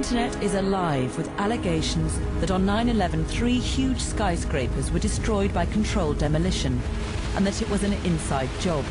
internet is alive with allegations that on 9/11 3 huge skyscrapers were destroyed by controlled demolition and that it was an inside job.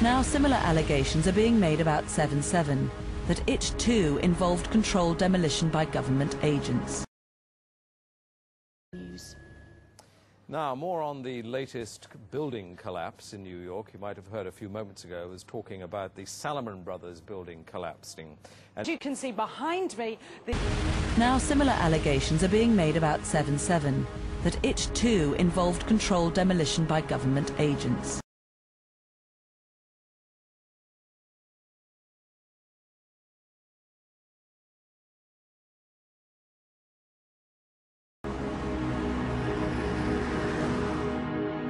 Now similar allegations are being made about 7/7, that it too involved controlled demolition by government agents. Now, more on the latest building collapse in New York. You might have heard a few moments ago I was talking about the Salomon Brothers building collapsing. As you can see behind me, Now similar allegations are being made about 7/7, that it too involved controlled demolition by government agents.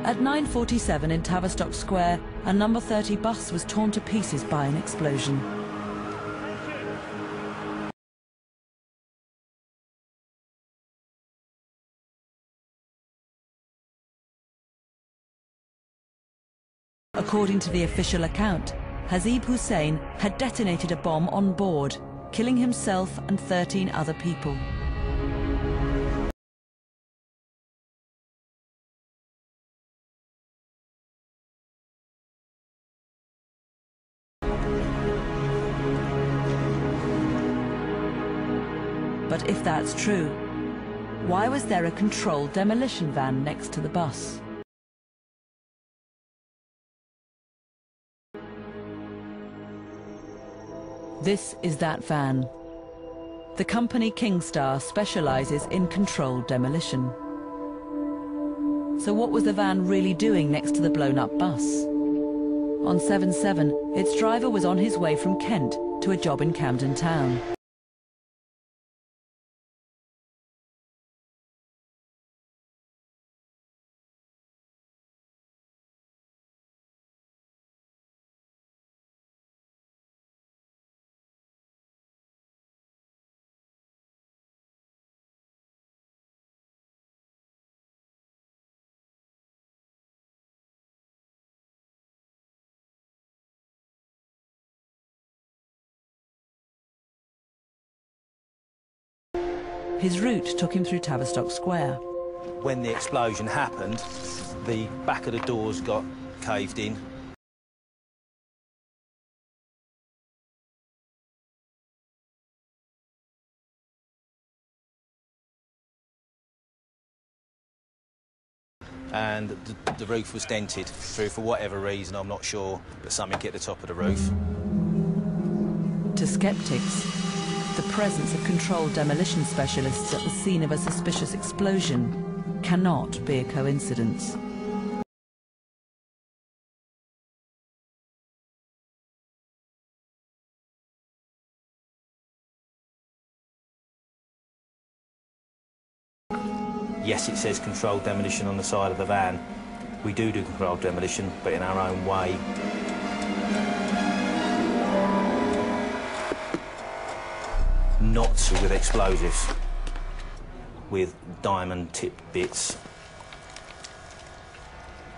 At 9:47 in Tavistock Square, a number 30 bus was torn to pieces by an explosion. According to the official account, Hazib Hussein had detonated a bomb on board, killing himself and 13 other people. But if that's true, why was there a controlled demolition van next to the bus? This is that van. The company Kingstar specializes in controlled demolition. So what was the van really doing next to the blown-up bus? On 7/7, its driver was on his way from Kent to a job in Camden Town. His route took him through Tavistock Square. When the explosion happened, the back of the doors got caved in. And the roof was dented through, for whatever reason, I'm not sure, but something hit the top of the roof. To skeptics, the presence of controlled demolition specialists at the scene of a suspicious explosion cannot be a coincidence. Yes, it says controlled demolition on the side of the van. We do controlled demolition, but in our own way. Not with explosives, with diamond tip bits.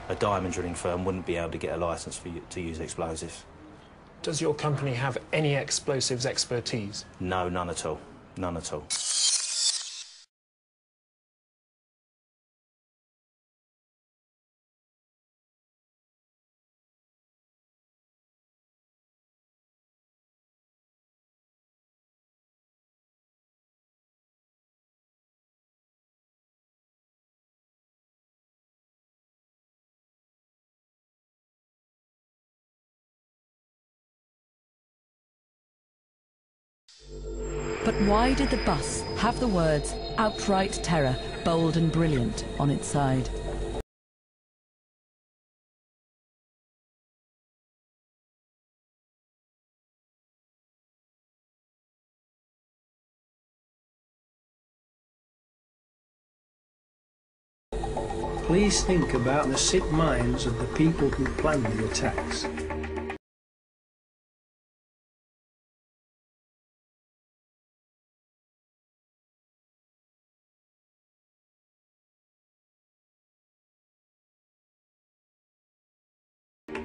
A diamond drilling firm wouldn't be able to get a licence for you to use explosives. Does your company have any explosives expertise? No, none at all. None at all. But why did the bus have the words "outright terror, bold and brilliant" on its side? Please think about the sick minds of the people who planned the attacks.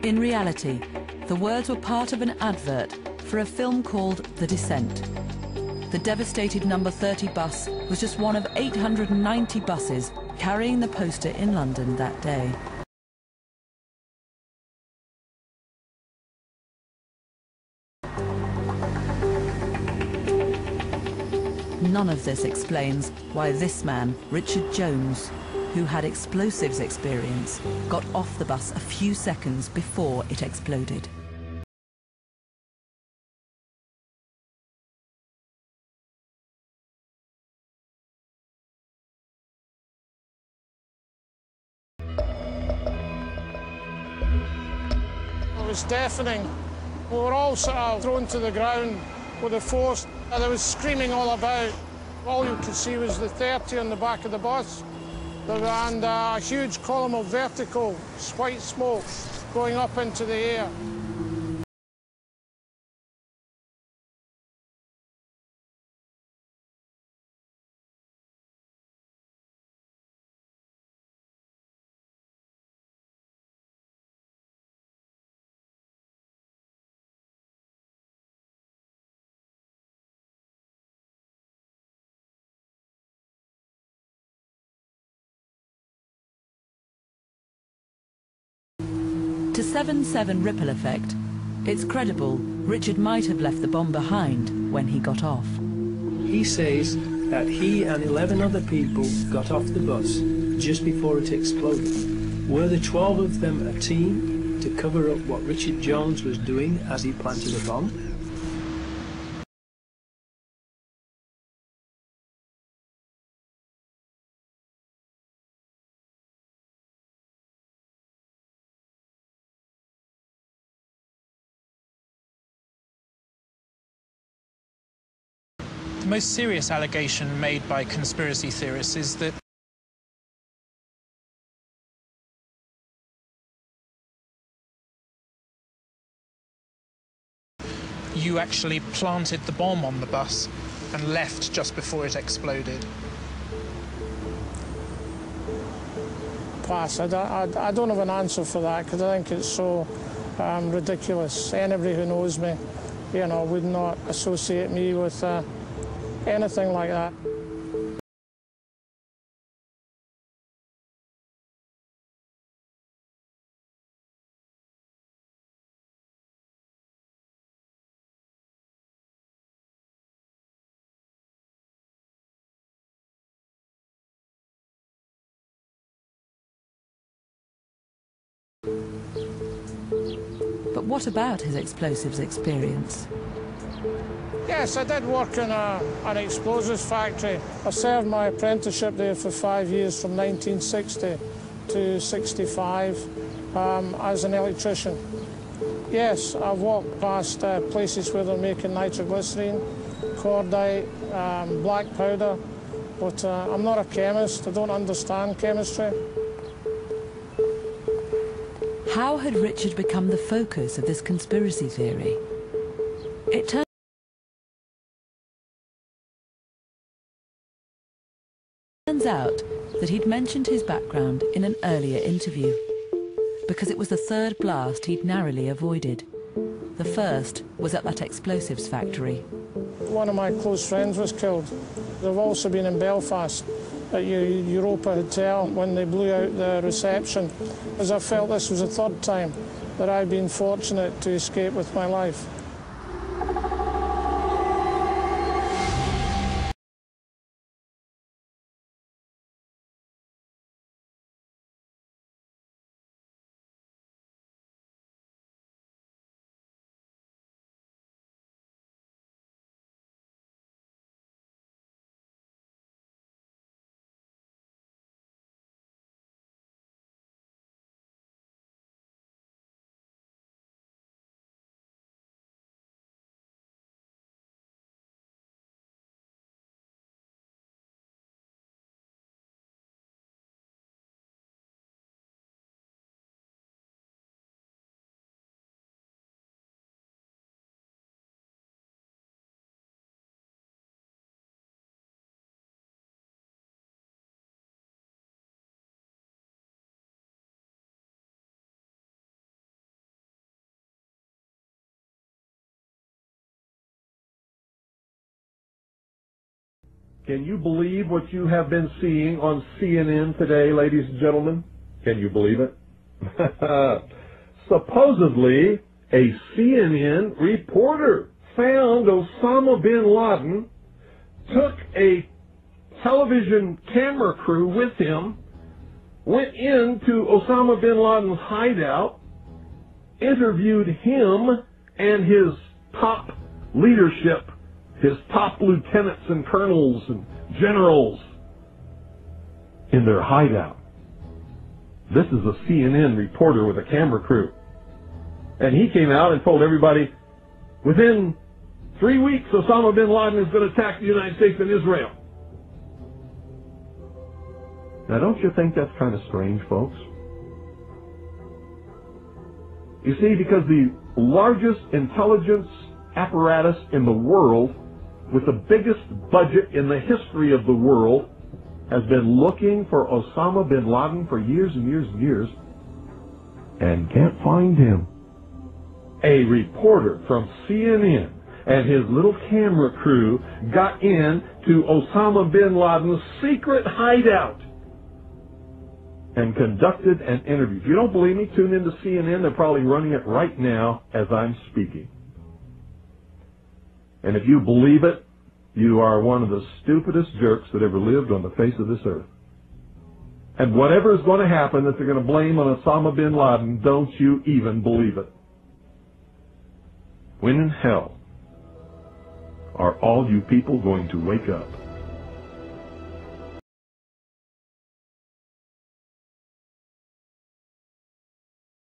In reality, the words were part of an advert for a film called The Descent. The devastated number 30 bus was just one of 890 buses carrying the poster in London that day. None of this explains why this man, Richard Jones, who had explosives experience, got off the bus a few seconds before it exploded. It was deafening. We were all sort of thrown to the ground with the force. There was screaming all about. All you could see was the 30 on the back of the bus. And a huge column of vertical white smoke going up into the air. To 7/7 ripple effect, it's credible Richard might have left the bomb behind when he got off. He says that he and 11 other people got off the bus just before it exploded. Were the 12 of them a team to cover up what Richard Jones was doing as he planted a bomb? The most serious allegation made by conspiracy theorists is that you actually planted the bomb on the bus and left just before it exploded. Pass. I don't have an answer for that because I think it's so ridiculous. Anybody who knows me, you know, would not associate me with anything like that. But what about his explosives experience? Yes, I did work in an explosives factory. I served my apprenticeship there for 5 years from 1960 to 65 as an electrician. Yes, I've walked past places where they're making nitroglycerine, cordite, black powder, But I'm not a chemist. I don't understand chemistry. How had Richard become the focus of this conspiracy theory? It turns out that he'd mentioned his background in an earlier interview, because it was the third blast he'd narrowly avoided. The first was at that explosives factory. One of my close friends was killed. I've also been in Belfast at Europa Hotel when they blew out the reception, as I felt this was the third time that I've been fortunate to escape with my life. Can you believe what you have been seeing on CNN today, ladies and gentlemen? Can you believe it? Supposedly, a CNN reporter found Osama bin Laden, took a television camera crew with him, went into Osama bin Laden's hideout, interviewed him and his top leadership, his top lieutenants and colonels and generals in their hideout. This is a CNN reporter with a camera crew. And he came out and told everybody, within 3 weeks, Osama bin Laden is going to attack the United States and Israel. Now, don't you think that's kind of strange, folks? You see, because the largest intelligence apparatus in the world, with the biggest budget in the history of the world, has been looking for Osama bin Laden for years and years and years, and can't find him. A reporter from CNN and his little camera crew got in to Osama bin Laden's secret hideout and conducted an interview. If you don't believe me, tune into CNN. They're probably running it right now as I'm speaking. And if you believe it, you are one of the stupidest jerks that ever lived on the face of this earth. And whatever is going to happen that they're going to blame on Osama bin Laden, don't you even believe it. When in hell are all you people going to wake up?